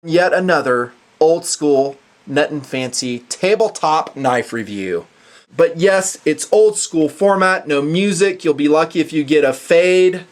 Yet another old school Nutnfancy tabletop knife review. But yes, it's old school format, no music. You'll be lucky if you get a fade.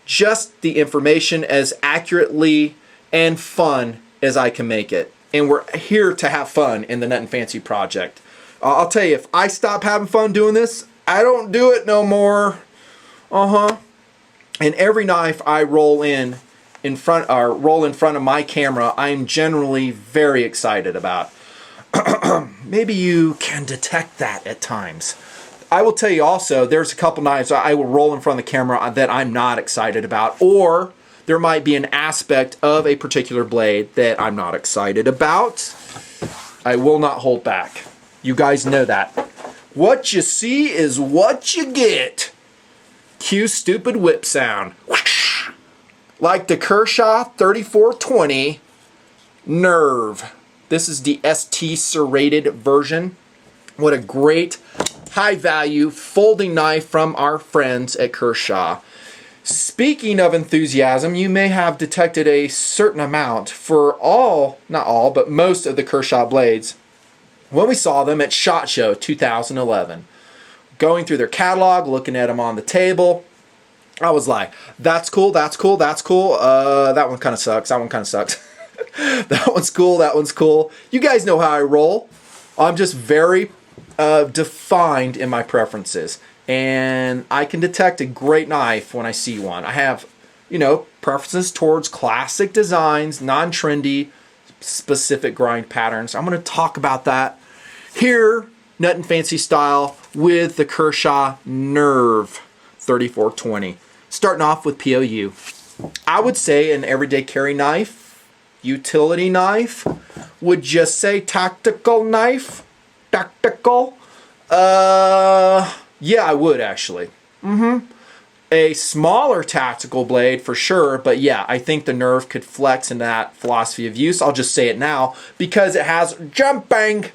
Just the information as accurately and fun as I can make it. And we're here to have fun in the Nutnfancy project. I'll tell you, if I stop having fun doing this, I don't do it no more. And every knife I roll in front of my camera, I'm generally very excited about. Maybe you can detect that at times. I will tell you also, there's a couple knives I will roll in front of the camera that I'm not excited about, or there might be an aspect of a particular blade that I'm not excited about. I will not hold back. You guys know that. What you see is what you get. Cue stupid whip sound. Like the Kershaw 3420 Nerve. This is the ST serrated version. What a great high value folding knife from our friends at Kershaw. Speaking of enthusiasm, you may have detected a certain amount for all, not all, but most of the Kershaw blades when we saw them at SHOT Show 2011. Going through their catalog, looking at them on the table, I was like, that's cool, that's cool, that's cool. That one kind of sucks, that one kind of sucks. That one's cool, that one's cool. You guys know how I roll. I'm just very defined in my preferences. And I can detect a great knife when I see one. I have, preferences towards classic designs, non-trendy, specific grind patterns. I'm going to talk about that here, Nutnfancy style, with the Kershaw Nerve 3420. Starting off with POU. I would say an everyday carry knife, utility knife, would just say tactical knife, tactical. Yeah, I would actually. A smaller tactical blade for sure, but yeah, I think the Nerve could flex in that philosophy of use. I'll just say it now because it has jumping,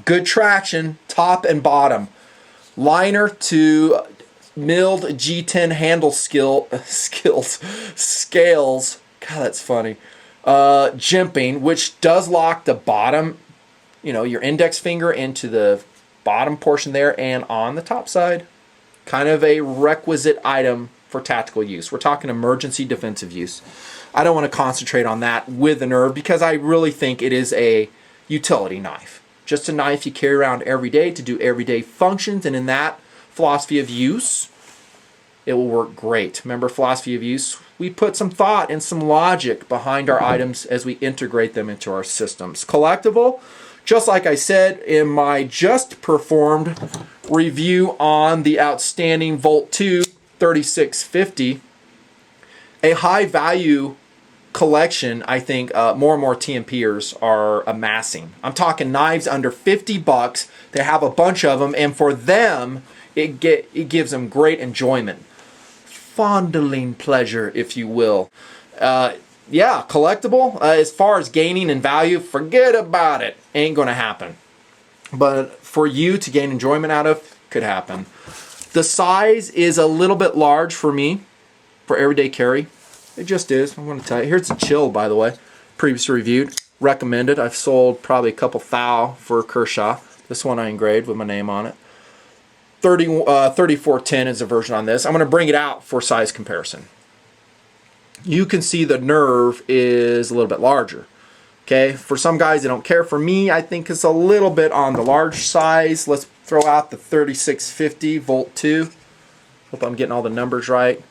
good traction, top and bottom, liner to milled G10 handle scales. God, that's funny. Jimping, which does lock the bottom, your index finger into the bottom portion there and on the top side. Kind of a requisite item for tactical use. We're talking emergency defensive use. I don't want to concentrate on that with the Nerve because I really think it is a utility knife. Just a knife you carry around every day to do everyday functions, and in that philosophy of use, it will work great. Remember, philosophy of use, we put some thought and some logic behind our items as we integrate them into our systems. Collectible, just like I said in my just performed review on the outstanding Volt 2 3650, a high value collection I think more and more TMPers are amassing. I'm talking knives under 50 bucks. They have a bunch of them, and for them it gives them great enjoyment. Fondling pleasure, if you will. Yeah, collectible. As far as gaining in value, forget about it. Ain't gonna happen. But for you to gain enjoyment out of, could happen. The size is a little bit large for me, for everyday carry. It just is. I'm gonna tell you. Here's the chill, by the way. Previously reviewed. Recommended. I've sold probably a couple thou for Kershaw. This one I engraved with my name on it. 3410 is a version on this. I'm going to bring it out for size comparison. You can see the Nerve is a little bit larger. Okay, for some guys they don't care. For me, I think it's a little bit on the large size. Let's throw out the 3650 Volt 2. Hope I'm getting all the numbers right.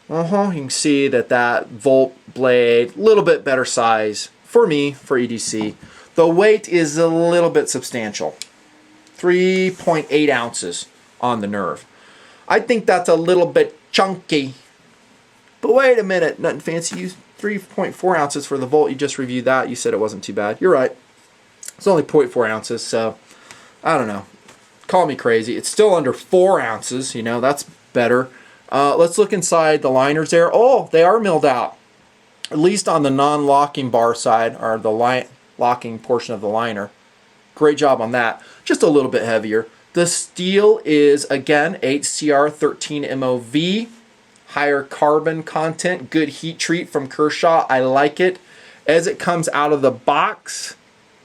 You can see that Volt blade, a little bit better size for me, for EDC. The weight is a little bit substantial. 3.8 ounces on the Nerve. I think that's a little bit chunky. But wait a minute, Nutnfancy, you 3.4 ounces for the Volt. You just reviewed that. You said it wasn't too bad. You're right. It's only 0.4 ounces, so I don't know. Call me crazy. It's still under 4 ounces. That's better. Let's look inside the liners there. Oh, they are milled out. At least on the non-locking bar side, or the locking portion of the liner. Great job on that. Just a little bit heavier. The steel is, again, HCR13 MOV. Higher carbon content. Good heat treat from Kershaw. I like it. as it comes out of the box,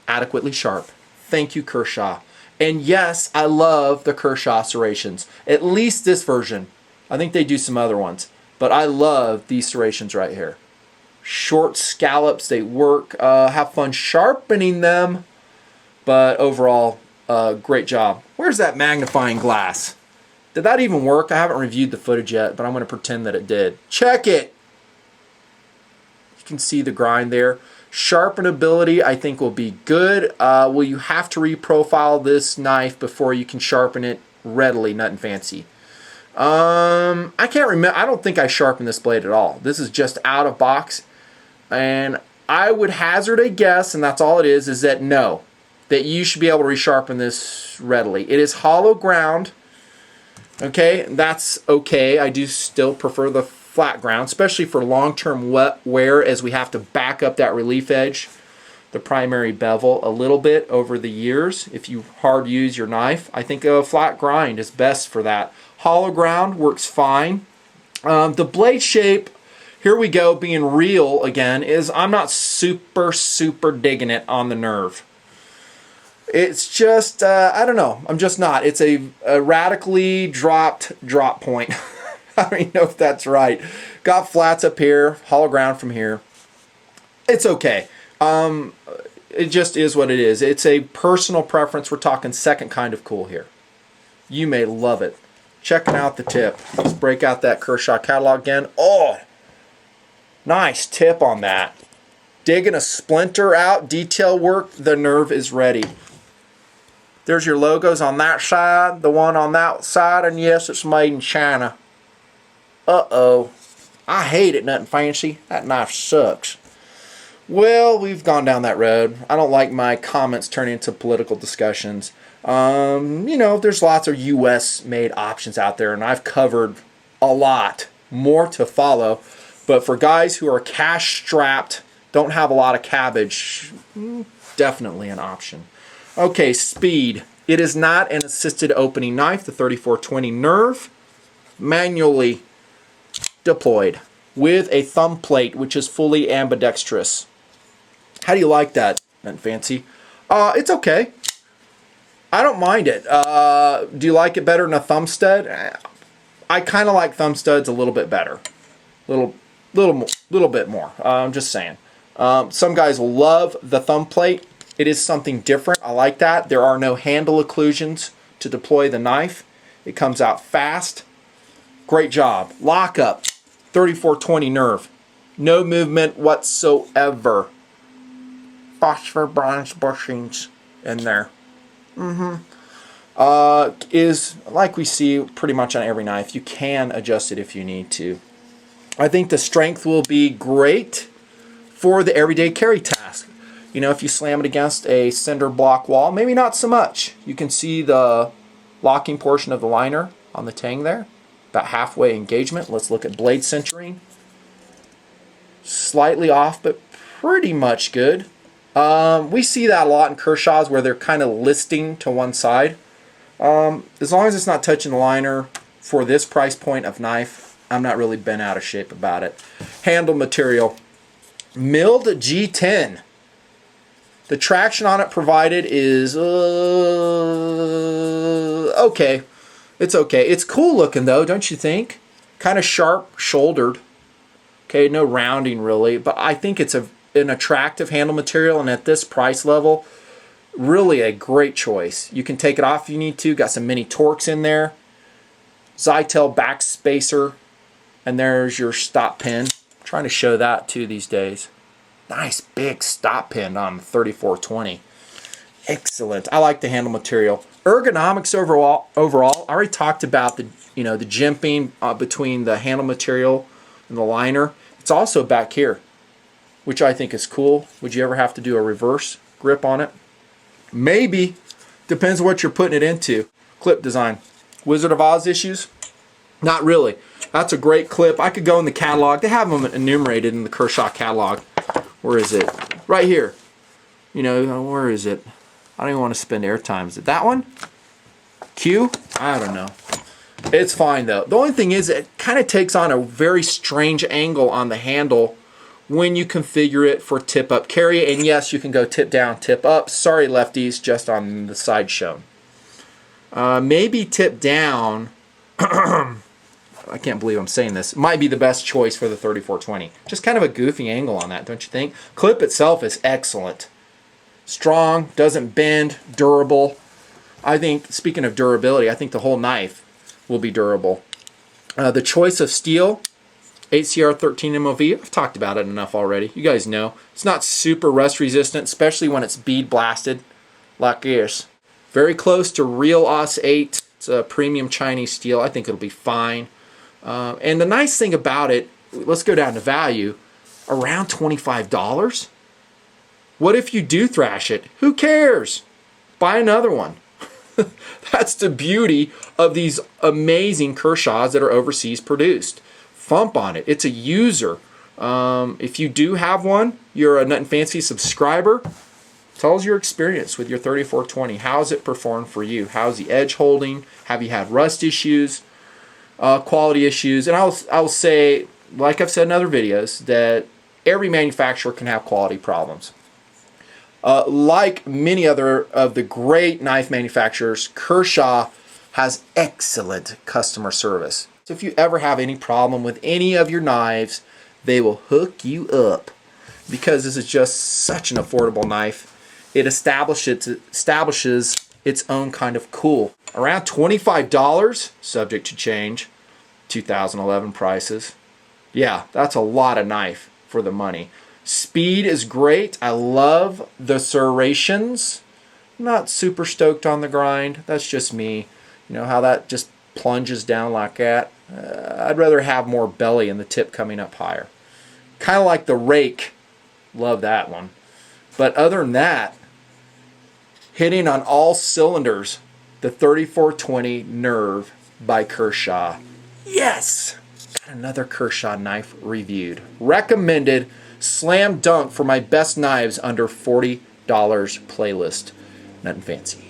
adequately sharp. Thank you, Kershaw. And yes, I love the Kershaw serrations. At least this version. I think they do some other ones. But I love these serrations right here. Short scallops, they work. Have fun sharpening them. But overall, great job. Where's that magnifying glass? Did that even work? I haven't reviewed the footage yet, but I'm going to pretend that it did. Check it! You can see the grind there. Sharpenability, I think, will be good. Will you have to reprofile this knife before you can sharpen it readily, Nutnfancy? I can't remember. I don't think I sharpened this blade at all. This is just out of box. And I would hazard a guess, and that's all it is that no. That you should be able to resharpen this readily. It is hollow ground. Okay, that's okay. I do still prefer the flat ground, especially for long-term wet wear, as we have to back up that relief edge, the primary bevel, a little bit over the years. If you hard use your knife, I think a flat grind is best for that. Hollow ground works fine. The blade shape, here we go, being real again, is I'm not super digging it on the Nerve. It's just, I don't know, I'm just not. It's a radically dropped drop point. I don't even know if that's right. Got flats up here, hollow ground from here. It's okay. It just is what it is. It's a personal preference. We're talking second kind of cool here. You may love it. Checking out the tip. Let's break out that Kershaw catalog again. Oh, nice tip on that. Digging a splinter out, detail work, the Nerve is ready. There's your logos on that side, the one on that side, and yes, it's made in China. Uh-oh. I hate it, Nutnfancy. That knife sucks. Well, we've gone down that road. I don't like my comments turning into political discussions. You know, there's lots of U.S.-made options out there, and I've covered a lot. More to follow. But for guys who are cash-strapped, don't have a lot of cabbage, definitely an option. Okay, speed. It is not an assisted opening knife, the 3420 Nerve. Manually deployed with a thumb plate, which is fully ambidextrous. How do you like that, Nutnfancy? It's okay. I don't mind it. Do you like it better than a thumb stud? I kind of like thumb studs a little bit better. Little bit more. I'm just saying. Some guys love the thumb plate. It is something different. I like that. There are no handle occlusions to deploy the knife. It comes out fast. Great job. Lockup, 3420 Nerve. No movement whatsoever. Phosphor bronze bushings in there. Is like we see pretty much on every knife. You can adjust it if you need to. I think the strength will be great for the everyday carry task. You know, if you slam it against a cinder block wall, maybe not so much. You can see the locking portion of the liner on the tang there. About halfway engagement. Let's look at blade centering. Slightly off, but pretty much good. We see that a lot in Kershaw's where they're kind of listing to one side. As long as it's not touching the liner for this price point of knife, I'm not really bent out of shape about it. Handle material. Milled G10. The traction on it provided is okay. It's okay. It's cool looking though, don't you think? Kind of sharp shouldered. Okay, no rounding really, but I think it's an attractive handle material, and at this price level, really a great choice. You can take it off if you need to. Got some mini Torx in there. Zytel back spacer, and there's your stop pin. I'm trying to show that too these days. Nice big stop pin on the 3420. Excellent. I like the handle material. Ergonomics overall. I already talked about the the jimping between the handle material and the liner. It's also back here, which I think is cool. Would you ever have to do a reverse grip on it? Maybe. Depends what you're putting it into. Clip design. Wizard of Oz issues? Not really. That's a great clip. I could go in the catalog. They have them enumerated in the Kershaw catalog. Where is it? Right here. Where is it? I don't even want to spend airtime. Is it that one? Q? I don't know. It's fine though. The only thing is it kind of takes on a very strange angle on the handle when you configure it for tip up carry. And yes, you can go tip down, tip up. Sorry, lefties, just on the side shown. Maybe tip down, I can't believe I'm saying this, might be the best choice for the 3420. Just kind of a goofy angle on that, don't you think? Clip itself is excellent. Strong, doesn't bend, durable. I think, speaking of durability, I think the whole knife will be durable. The choice of steel, HCR 13 MOV, I've talked about it enough already. You guys know. It's not super rust resistant, especially when it's bead blasted like this. Very close to real Aus 8. It's a premium Chinese steel. I think it'll be fine. And the nice thing about it, let's go down to value, around $25. What if you do thrash it? Who cares? Buy another one. That's the beauty of these amazing Kershaws that are overseas produced. Thump on it. It's a user. If you do have one, you're a Nutnfancy subscriber. Tell us your experience with your 3420. How's it performed for you? How's the edge holding? Have you had rust issues, quality issues? And I'll say, like I've said in other videos, that every manufacturer can have quality problems. Like many other of the great knife manufacturers, Kershaw has excellent customer service. So if you ever have any problem with any of your knives, they will hook you up, because this is just such an affordable knife. It establishes its own kind of cool. Around $25, subject to change, 2011 prices. Yeah, that's a lot of knife for the money. Speed is great. I love the serrations. Not super stoked on the grind. That's just me. You know how that just plunges down like that? I'd rather have more belly and the tip coming up higher. Kind of like the rake. Love that one. But other than that, hitting on all cylinders, the 3420 Nerve by Kershaw. Yes! Got another Kershaw knife reviewed. Recommended. Slam dunk for my best knives under $40 playlist. Nutnfancy.